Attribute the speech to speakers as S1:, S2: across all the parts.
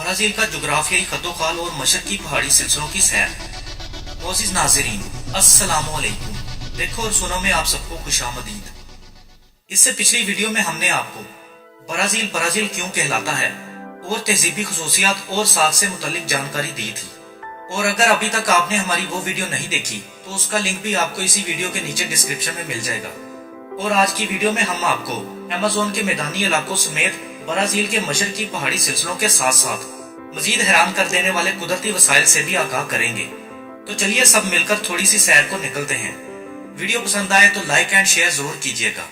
S1: Brazil का जुग्राफियाई खतोखाल और मशरकी पहाड़ी सिलसिलों की सैर। मोअज़्ज़िज़ नाज़रीन, अस्सलामु अलैकुम। देखो और सुनो में आप सबको खुशामदीद। इससे पिछली वीडियो में हमने आपको ब्राजील क्यों कहलाता है और तहजीबी खसूसियात और साख से मुतल्लिक जानकारी दी थी। और अगर अभी तक आपने हमारी वो वीडियो नहीं देखी तो उसका लिंक भी आपको इसी वीडियो के नीचे डिस्क्रिप्शन में मिल जाएगा। और आज की वीडियो में हम आपको अमेज़न के मैदानी इलाकों समेत ब्राजील के मशरकी पहाड़ी सिलसिलों के साथ साथ मजीद हैरान कर देने वाले कुदरती वसाइल से भी आगाह करेंगे। तो चलिए सब मिलकर थोड़ी सी सैर को निकलते हैं। वीडियो पसंद आए तो लाइक एंड शेयर जरूर कीजिएगा।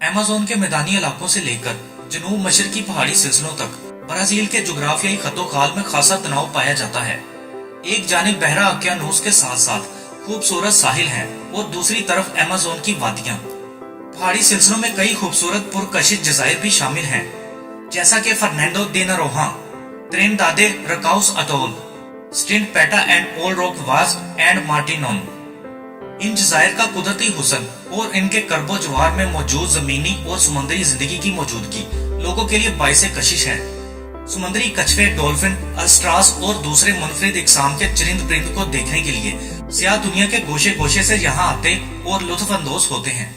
S1: अमेज़न के मैदानी इलाकों से लेकर जनूब मशरकी पहाड़ी सिलसिलों तक ब्राजील के जुग्राफियाई खतोखाल में खासा तनाव पाया जाता है। एक जानिब बहरा ओकियानूस के साथ साथ खूबसूरत साहिल हैं और दूसरी तरफ अमेज़न की वादियां। पहाड़ी सिलसिलों में कई खूबसूरत पुरकशिश जज़ायर भी शामिल हैं, जैसा कि Fernando de Noronha, Trindade Rocas Atoll, Saint Peter and ओल्ड रोक वास एंड मार्टिनोन। इन जज़ायर का कुदरती हुस्न और इनके करबो जवार में मौजूद जमीनी और समुद्री जिंदगी की मौजूदगी लोगों के लिए बाइसे कशिश है। समुद्री कछुए, डॉल्फिन, अल्स्ट्रास और दूसरे मुनफरिद इकसाम के चरिंद परिंद को देखने के लिए सियाह दुनिया के गोशे गोशे से यहाँ आते और लुत्फ अंदोज होते हैं।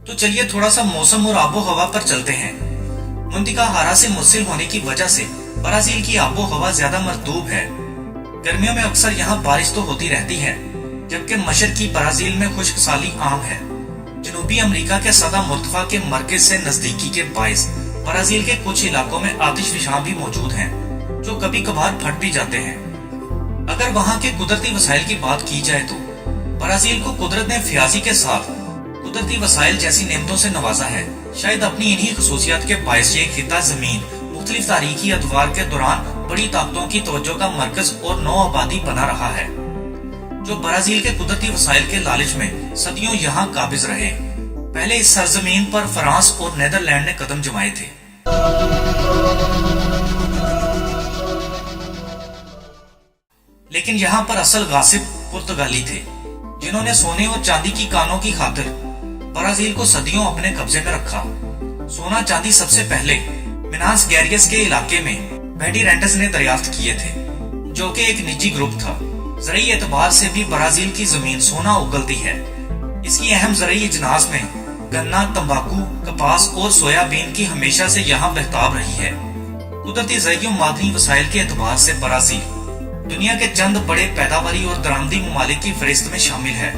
S1: तो चलिए थोड़ा सा मौसम और आबो हवा पर चलते हैं। मुंतिका हारा से मुंसिल होने की वजह से ब्राजील की आबो हवा ज्यादा मरतूब है। गर्मियों में अक्सर यहाँ बारिश तो होती रहती है, जबकि मशरकी ब्राजील में खुश्क साली आम है। जनूबी अमेरिका के सदा मुर्तफा के मरकज से नजदीकी के बाइस ब्राजील के कुछ इलाकों में आतिशफशां भी मौजूद हैं, जो कभी कभार फट भी जाते हैं। अगर वहाँ के कुदरती वसाइल की बात की जाए तो ब्राजील को कुदरत ने फ्याजी के साथ कुदरती वसाइल जैसी नेमतों से नवाजा है। शायद अपनी इन्हीं खसूसियात के बायस ये खिता जमीन मुख्तलिफ तारीखी अदवार के दौरान बड़ी ताकतों की तवज्जो का मरकज और नौ आबादी बना रहा है, जो ब्राजील के कुदरती वसाइल के लालच में सदियों यहाँ काबिज रहे। पहले इस सरजमीन पर फ्रांस और नेदरलैंड ने कदम जमाए थे। लेकिन यहाँ पर असल गासिब पुर्तगाली थे, जिन्होंने सोने और चांदी की कानों की खातिर ब्राजील को सदियों अपने कब्जे में रखा। सोना चांदी सबसे पहले मिनास गैरियस के इलाके में बैडीरेंटस ने दरियाफ्त किए थे, जो कि एक निजी ग्रुप था। ज़राई एतबार से भी ब्राजील की जमीन सोना उगलती है। इसकी अहम ज़राई इजनास में गन्ना, तंबाकू, कपास और सोयाबीन की हमेशा से यहाँ बहताब रही है। कुदरती ज़राई मादनी वसाइल के एतबार से ब्राजील दुनिया के चंद बड़े पैदावारी और दरामदी ममालिक की फहरिस्त में शामिल है।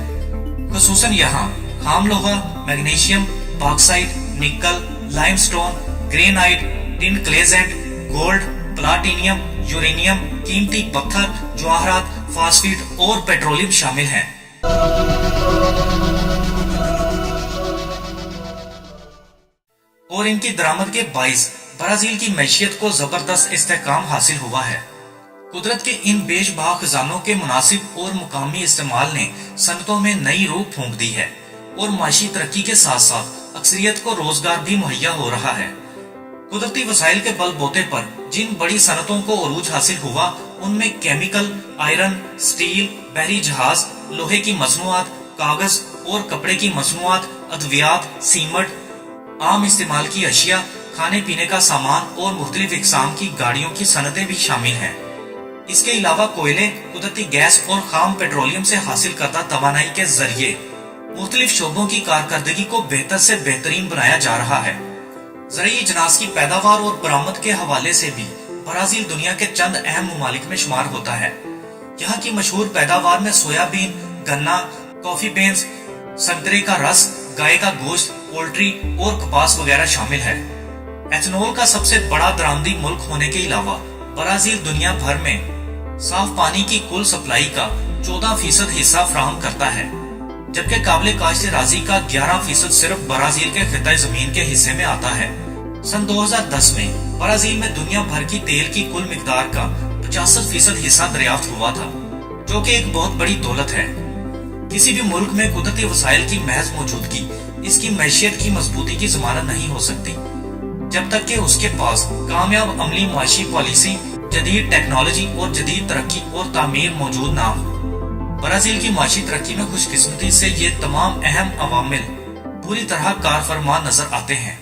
S1: खुसूसन यहाँ खाम लोहा, magnesium, bauxite, nickel, limestone, granite, tin क्लेजेंट, गोल्ड, प्लाटिनियम, यूरेनियम, कीमती पत्थर, जवाहरात, फास्फेट और पेट्रोलियम शामिल हैं। और इनकी दरामद के बाइस ब्राजील की मैशियत को जबरदस्त इस्तेहकाम हासिल हुआ है। कुदरत के इन बेशबहा खजानों के मुनासिब और मुकामी इस्तेमाल ने सनतों में नई रूह फूंक दी है और माशी तरक्की के साथ साथ अक्सरियत को रोजगार भी मुहैया हो रहा है। कुदरती वसाइल के बल बोते पर जिन बड़ी सनतों को अरूज हासिल हुआ, उनमें केमिकल, आयरन, स्टील, बहरी जहाज, लोहे की मसनूआत, कागज और कपड़े की मसनूआत, अद्वियात, सीमट, आम इस्तेमाल की अशिया, खाने पीने का सामान और मुख्तलिफ इकसाम की गाड़ियों की सनतें भी शामिल हैं। इसके अलावा कोयले, कुदरती गैस और खाम पेट्रोलियम से हासिल करदा तवानाई के जरिए मुख्तलिफ शोबों की कारकर्दगी को बेहतर से बेहतरीन बनाया जा रहा है। ज़राई इजनास की पैदावार और बरामद के हवाले से भी ब्राजील दुनिया के चंद अहम ममालिक में शुमार होता है। यहाँ की मशहूर पैदावार में सोयाबीन, गन्ना, कॉफी बीन्स, संतरे का रस, गाय का गोश्त, पोल्ट्री और कपास वगैरह शामिल है। एथनॉल का सबसे बड़ा दरामदी मुल्क होने के अलावा ब्राजील दुनिया भर में साफ पानी की कुल सप्लाई का 14% हिस्सा फराहम करता है, जबकि काबिल काश्त राजी का 11% सिर्फ ब्राजील के खिता जमीन के हिस्से में आता है। सन 2010 में ब्राजील में दुनिया भर की तेल की कुल मिकदार का 85% हिस्सा दरियाफ्त हुआ था, जो कि एक बहुत बड़ी दौलत है। किसी भी मुल्क में कुदरती वसाइल की महज मौजूदगी इसकी मैशियत की मजबूती की जमानत नहीं हो सकती, जब तक कि उसके पास कामयाब अमली माशी पॉलिसी, जदीद टेक्नोलॉजी और जदीद तरक्की और तामीर मौजूद ना हो। برازیل کی معاشی ترقی میں خوش قسمتی سے یہ تمام اہم عوامل پوری طرح کار فرما نظر آتے ہیں۔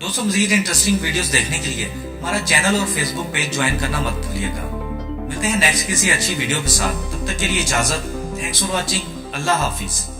S1: دوستوں مزید انٹرسٹنگ ویڈیوز دیکھنے کے لیے ہمارا چینل اور فیس بک پیج جوائن کرنا مت بھولیے گا۔ ملتے ہیں نیکسٹ کسی اچھی ویڈیو کے ساتھ، تب تک کے لیے اجازت۔ Thanks for watching. اللہ حافظ۔